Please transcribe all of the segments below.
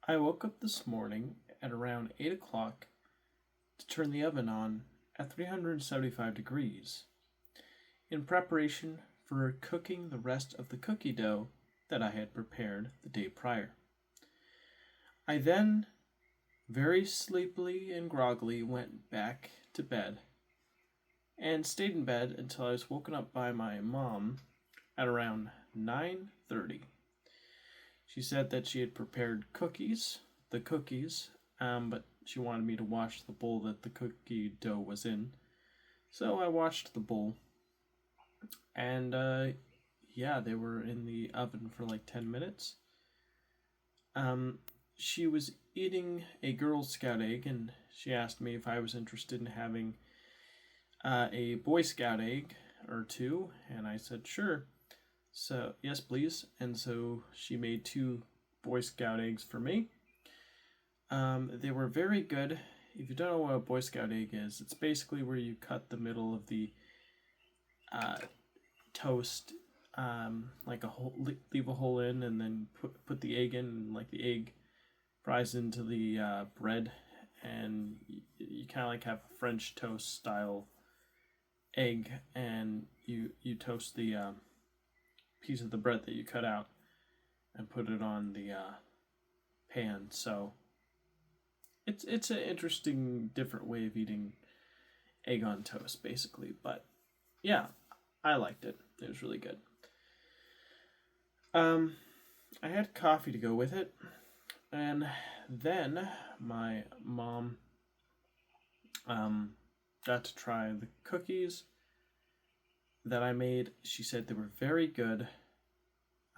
I woke up this morning at around 8 o'clock to turn the oven on at 375 degrees in preparation for cooking the rest of the cookie dough that I had prepared the day prior. I then, very sleepily and groggily, went back to bed and stayed in bed until I was woken up by my mom at around 9:30. She said that she had prepared the cookies, but she wanted me to wash the bowl that the cookie dough was in. So I washed the bowl, and yeah, they were in the oven for like 10 minutes. She was eating a Girl Scout egg, and she asked me if I was interested in having a Boy Scout egg or two, and I said sure. So, yes, please. And so she made two Boy Scout eggs for me. They were very good. If you don't know what a Boy Scout egg is, it's basically where you cut the middle of the toast, like a hole, leave a hole in, and then put the egg in, and like the egg fries into the bread, and you kind of like have a French toast style egg, and you toast the piece of the bread that you cut out and put it on the pan. So it's an interesting, different way of eating egg on toast, basically. But yeah, I liked it. It was really good. I had coffee to go with it, and then my mom got to try the cookies that I made. She said they were very good.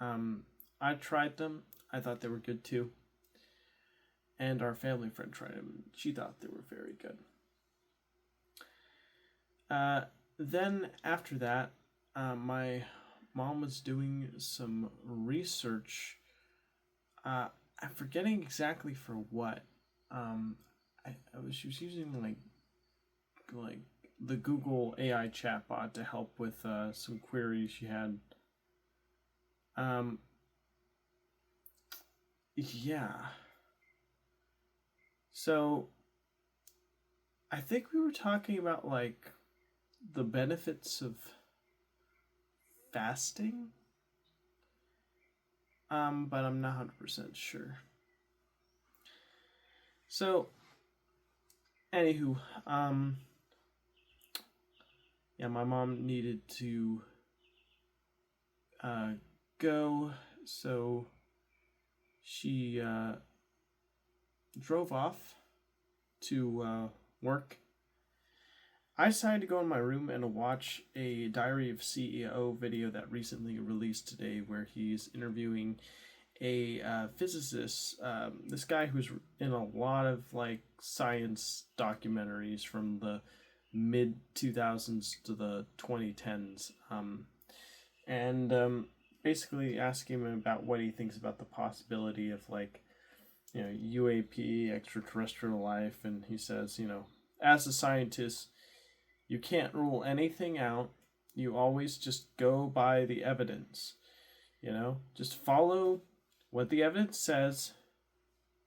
I tried them. I thought they were good too. And our family friend tried them. She thought they were very good. Then after that, my mom was doing some research. I'm forgetting exactly for what. She was using like the Google AI chatbot to help with some queries she had. Yeah. So I think we were talking about like the benefits of fasting. But I'm not 100% sure. So, anywho, yeah, my mom needed to go, so she drove off to work. I decided to go in my room and watch a Diary of CEO video that recently released today, where he's interviewing a physicist. This guy who's in a lot of like science documentaries from the mid 2000s to the 2010s, and basically asking him about what he thinks about the possibility of like UAP, extraterrestrial life. And he says, as a scientist, you can't rule anything out. You always just go by the evidence. Just follow what the evidence says.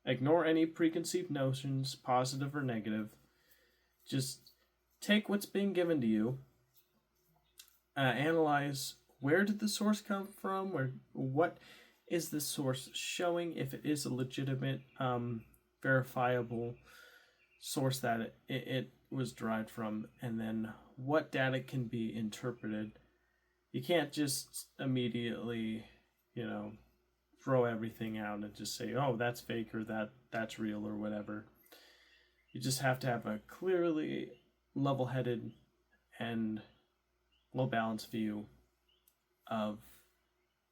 Ignore any preconceived notions, positive or negative. Just take what's being given to you. Analyze where did the source come from, or what is the source showing, if it is a legitimate, verifiable source that it was derived from, and then what data can be interpreted. You can't just immediately, throw everything out and just say, oh, that's fake, or that's real, or whatever. You just have to have a clearly level-headed and well-balanced view of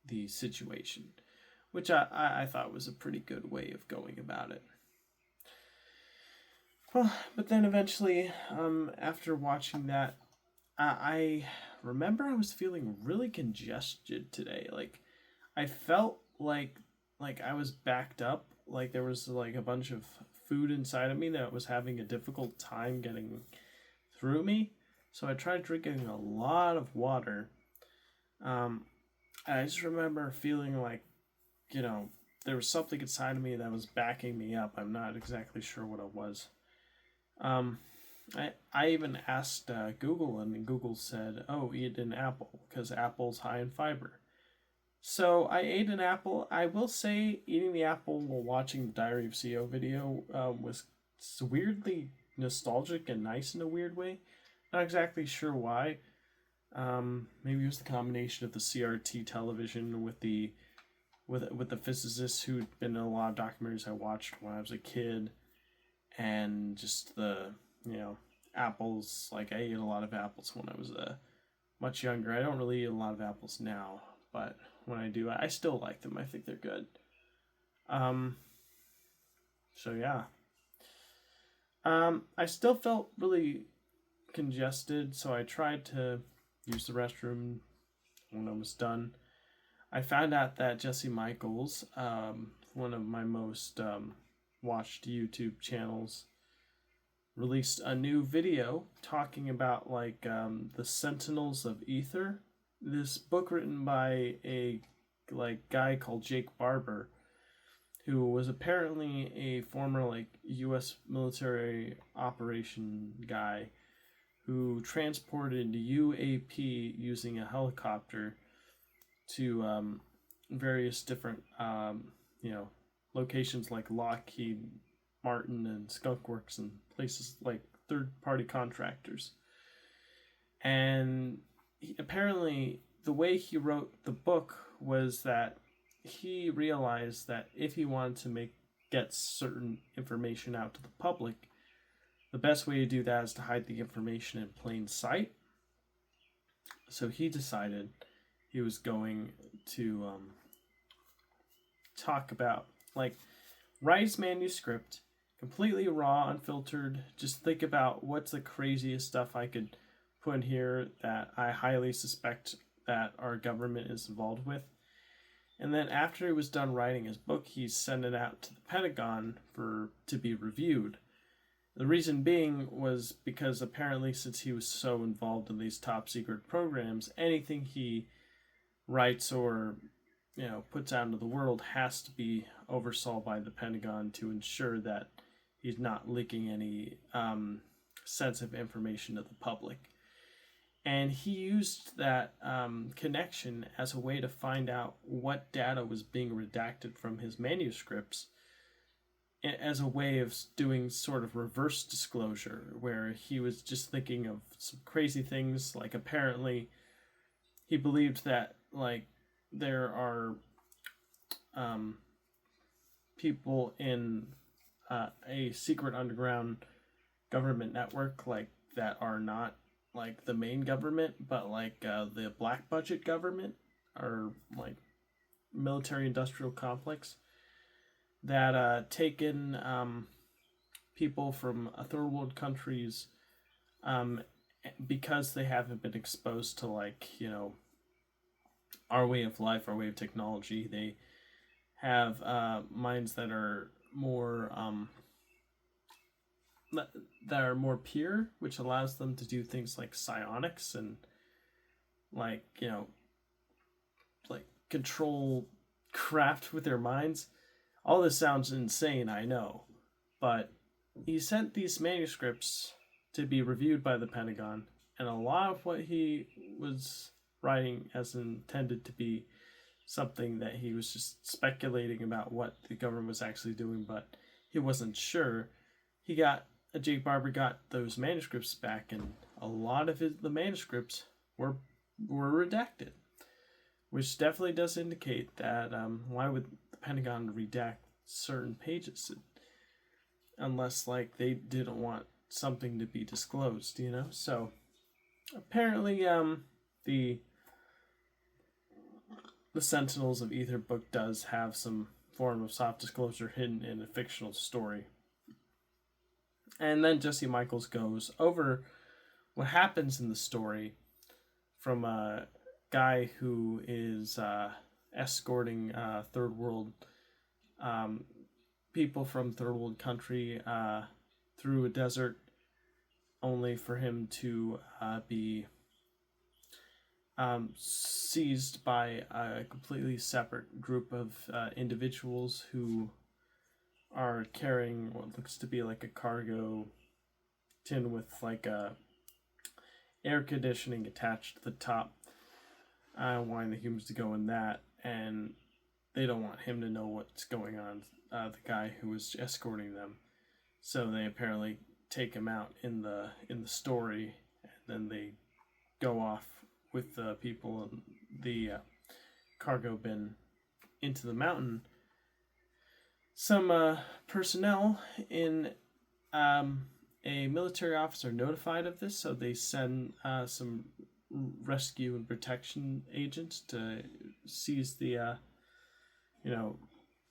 the situation, which I thought was a pretty good way of going about it. Well, but then eventually, after watching that, I remember I was feeling really congested today. Like, I felt like I was backed up. Like there was like a bunch of food inside of me that was having a difficult time getting through me. So I tried drinking a lot of water. I just remember feeling like, there was something inside of me that was backing me up. I'm not exactly sure what it was. I even asked Google, and Google said, "Oh, eat an apple because apple's high in fiber." So I ate an apple. I will say, eating the apple while watching the Diary of CEO video was weirdly nostalgic and nice in a weird way. Not exactly sure why. Maybe it was the combination of the CRT television with the physicists who'd been in a lot of documentaries I watched when I was a kid, and just the apples. Like, I ate a lot of apples when I was much younger. I don't really eat a lot of apples now, but when I do, I still like them. I think they're good. So yeah. I still felt really congested, so I tried to use the restroom when I was done. I found out that Jesse Michaels, one of my most watched YouTube channels, released a new video talking about the Sentinels of Ether, this book written by a guy called Jake Barber, who was apparently a former U.S. military operation guy who transported UAP using a helicopter to various different locations like Lockheed Martin and Skunk Works and places like third-party contractors. And apparently the way he wrote the book was that he realized that if he wanted to get certain information out to the public, the best way to do that is to hide the information in plain sight. So he decided he was going to talk about write his manuscript completely raw, unfiltered. Just think about what's the craziest stuff I could put in here that I highly suspect that our government is involved with. And then after he was done writing his book, he sent it out to the Pentagon to be reviewed. The reason being was because apparently, since he was so involved in these top secret programs, anything he writes or puts out into the world has to be oversaw by the Pentagon to ensure that he's not leaking any sensitive information to the public. And he used that connection as a way to find out what data was being redacted from his manuscripts, as a way of doing sort of reverse disclosure, where he was just thinking of some crazy things. Like, apparently he believed that there are people in a secret underground government network that are not the main government, but the black budget government, or military industrial complex, that take in people from third world countries because they haven't been exposed to our way of life, our way of technology. They have minds that are more pure, which allows them to do things like psionics and control craft with their minds. All this sounds insane, I know, but he sent these manuscripts to be reviewed by the Pentagon, and a lot of what he was writing as intended to be something that he was just speculating about what the government was actually doing, but he wasn't sure. Jake Barber got those manuscripts back, and a lot of the manuscripts were redacted, which definitely does indicate that why would the Pentagon redact certain pages unless they didn't want something to be disclosed, So apparently the Sentinels of Ether book does have some form of soft disclosure hidden in a fictional story. And then Jesse Michaels goes over what happens in the story from a guy who is escorting third world people from third world country through a desert, only for him to be seized by a completely separate group of individuals who are carrying what looks to be like a cargo tin with like a air conditioning attached to the top, wanting the humans to go in that, and they don't want him to know what's going on, the guy who was escorting them. So they apparently take him out in the story, and then they go off with the people in the cargo bin into the mountain. Some personnel in a military officer notified of this, so they send some rescue and protection agents to seize the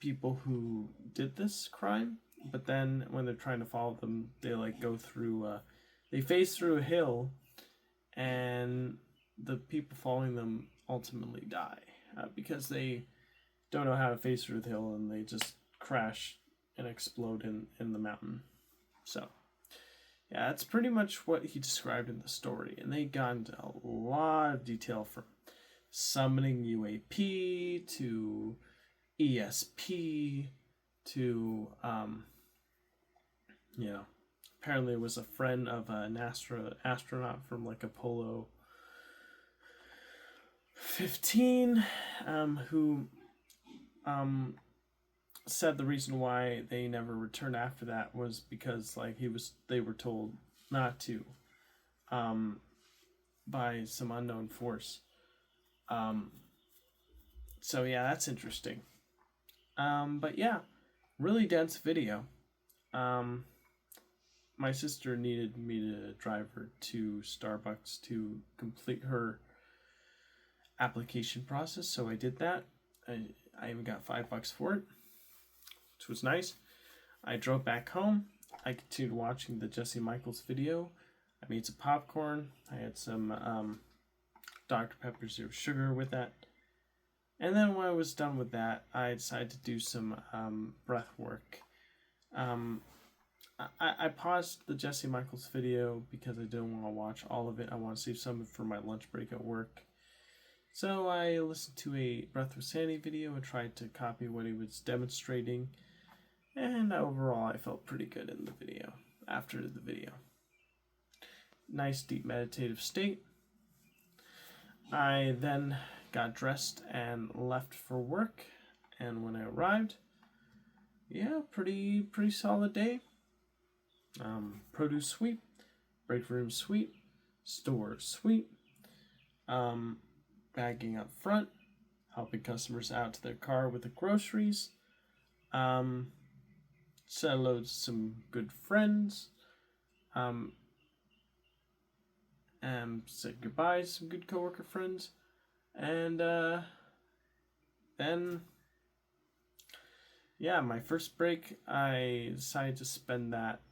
people who did this crime. But then when they're trying to follow them, they like go through they phase through a hill, and the people following them ultimately die because they don't know how to phase through the hill, and they just crash and explode in the mountain. So yeah, that's pretty much what he described in the story, and they got into a lot of detail, from summoning UAP to ESP to apparently it was a friend of an astronaut from like Apollo 15 who said the reason why they never returned after that was because like they were told not to by some unknown force. So yeah, that's interesting. But yeah, really dense video. My sister needed me to drive her to Starbucks to complete her application process, so I did that. I even got $5 for it, which was nice. I drove back home. I continued watching the Jesse Michaels video. I made some popcorn. I had some Dr. Pepper Zero Sugar with that. And then when I was done with that, I decided to do some breath work. I paused the Jesse Michaels video because I didn't want to watch all of it. I want to save some for my lunch break at work. So I listened to a Breath with Sandy video and tried to copy what he was demonstrating. And overall, I felt pretty good in the video, after the video. Nice deep meditative state. I then got dressed and left for work. And when I arrived, yeah, pretty solid day. Produce sweet, break room sweet, store sweet, bagging up front, helping customers out to their car with the groceries, said hello to some good friends, and said goodbye to some good coworker friends, and then yeah, my first break, I decided to spend that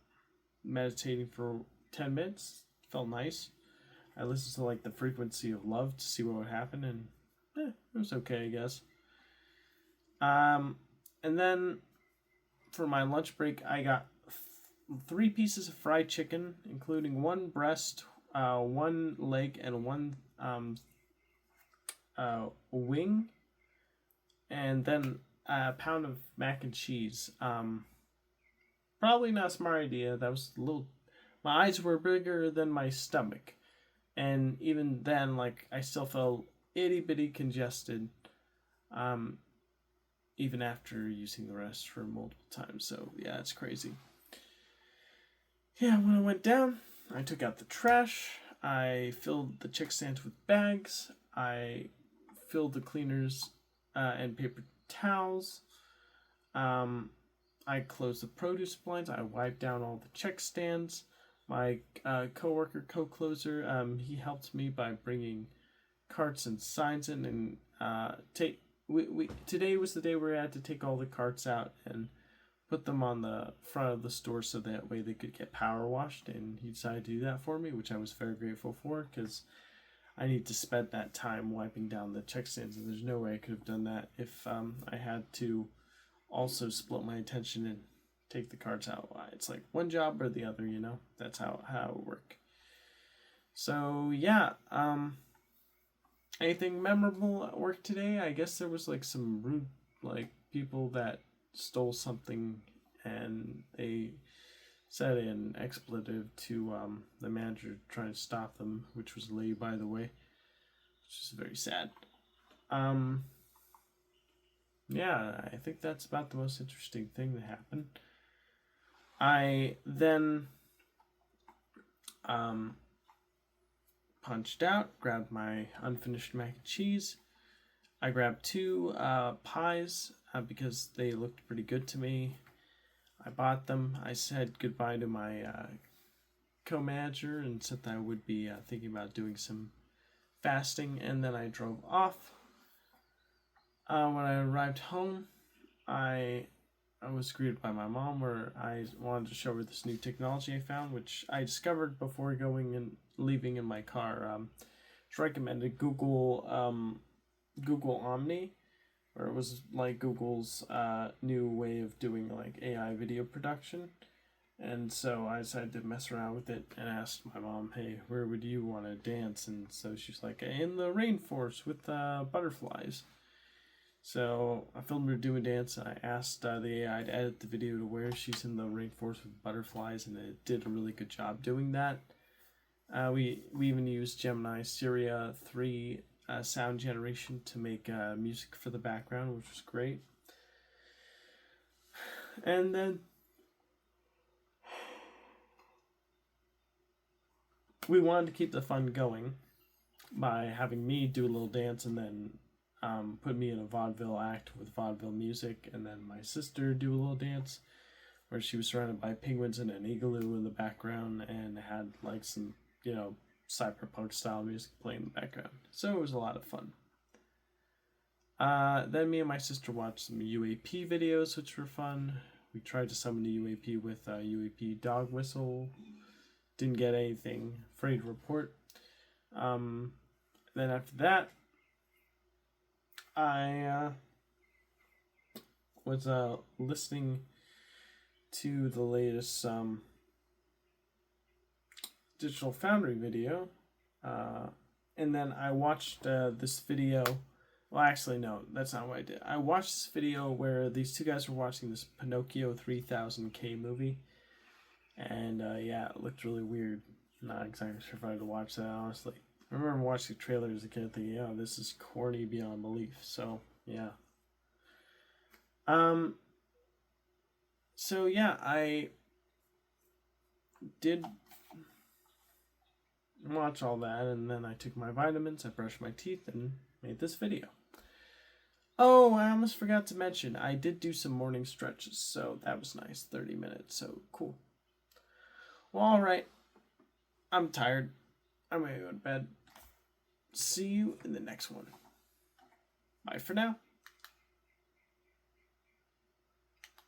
meditating for 10 minutes. Felt nice. I listened to like The Frequency of Love to see what would happen, and it was okay, I guess. And then for my lunch break, I got 3 pieces of fried chicken, including 1 breast, 1 leg, and 1 wing, and then a pound of mac and cheese. Probably not a smart idea. That was a little. My eyes were bigger than my stomach, and even then, like, I still felt itty bitty congested. Even after using the restroom multiple times. So yeah, it's crazy. Yeah, when I went down, I took out the trash. I filled the chick stands with bags. I filled the cleaners and paper towels. I closed the produce blinds. I wiped down all the check stands. My co-worker, co-closer, he helped me by bringing carts and signs in, and today was the day where I had to take all the carts out and put them on the front of the store so that way they could get power washed, and he decided to do that for me, which I was very grateful for, because I need to spend that time wiping down the check stands, and there's no way I could have done that if I had to also split my attention and take the cards out. It's like one job or the other, that's how it would work. So yeah, Anything memorable at work today? I guess there was like some rude, like people that stole something, and they said an expletive to the manager trying to stop them, which was Lee, by the way, which is very sad. Yeah, I think that's about the most interesting thing that happened. I then punched out, grabbed my unfinished mac and cheese. I grabbed two pies because they looked pretty good to me. I bought them. I said goodbye to my co-manager and said that I would be thinking about doing some fasting, and then I drove off. When I arrived home, I was greeted by my mom, where I wanted to show her this new technology I found, which I discovered before going and leaving in my car. She recommended Google Omni, where it was like Google's new way of doing like AI video production. And so I decided to mess around with it and asked my mom, hey, where would you want to dance? And so she's like, in the rainforest with butterflies. So I filmed her doing a dance, and I asked the AI to edit the video to where she's in the rainforest with butterflies, and it did a really good job doing that. We even used Gemini Syria 3 sound generation to make music for the background, which was great. And then we wanted to keep the fun going by having me do a little dance, and then put me in a vaudeville act with vaudeville music, and then my sister do a little dance where she was surrounded by penguins and an igloo in the background, and had like some, cyberpunk style music playing in the background. So it was a lot of fun. Then me and my sister watched some UAP videos, which were fun. We tried to summon the UAP with a UAP dog whistle. Didn't get anything. Afraid to report. Then after that, I was listening to the latest Digital Foundry video, and then I watched this video. Well, actually, no, that's not what I did. I watched this video where these two guys were watching this Pinocchio 3000K movie, and yeah, it looked really weird. Not exactly sure if I had to watch that, honestly. I remember watching the trailer as a kid thinking, oh, this is corny beyond belief. So, yeah. So, yeah, I did watch all that, and then I took my vitamins, I brushed my teeth, and made this video. Oh, I almost forgot to mention, I did do some morning stretches, so that was nice. 30 minutes, so cool. Well, alright. I'm tired. I'm gonna go to bed. See you in the next one. Bye for now.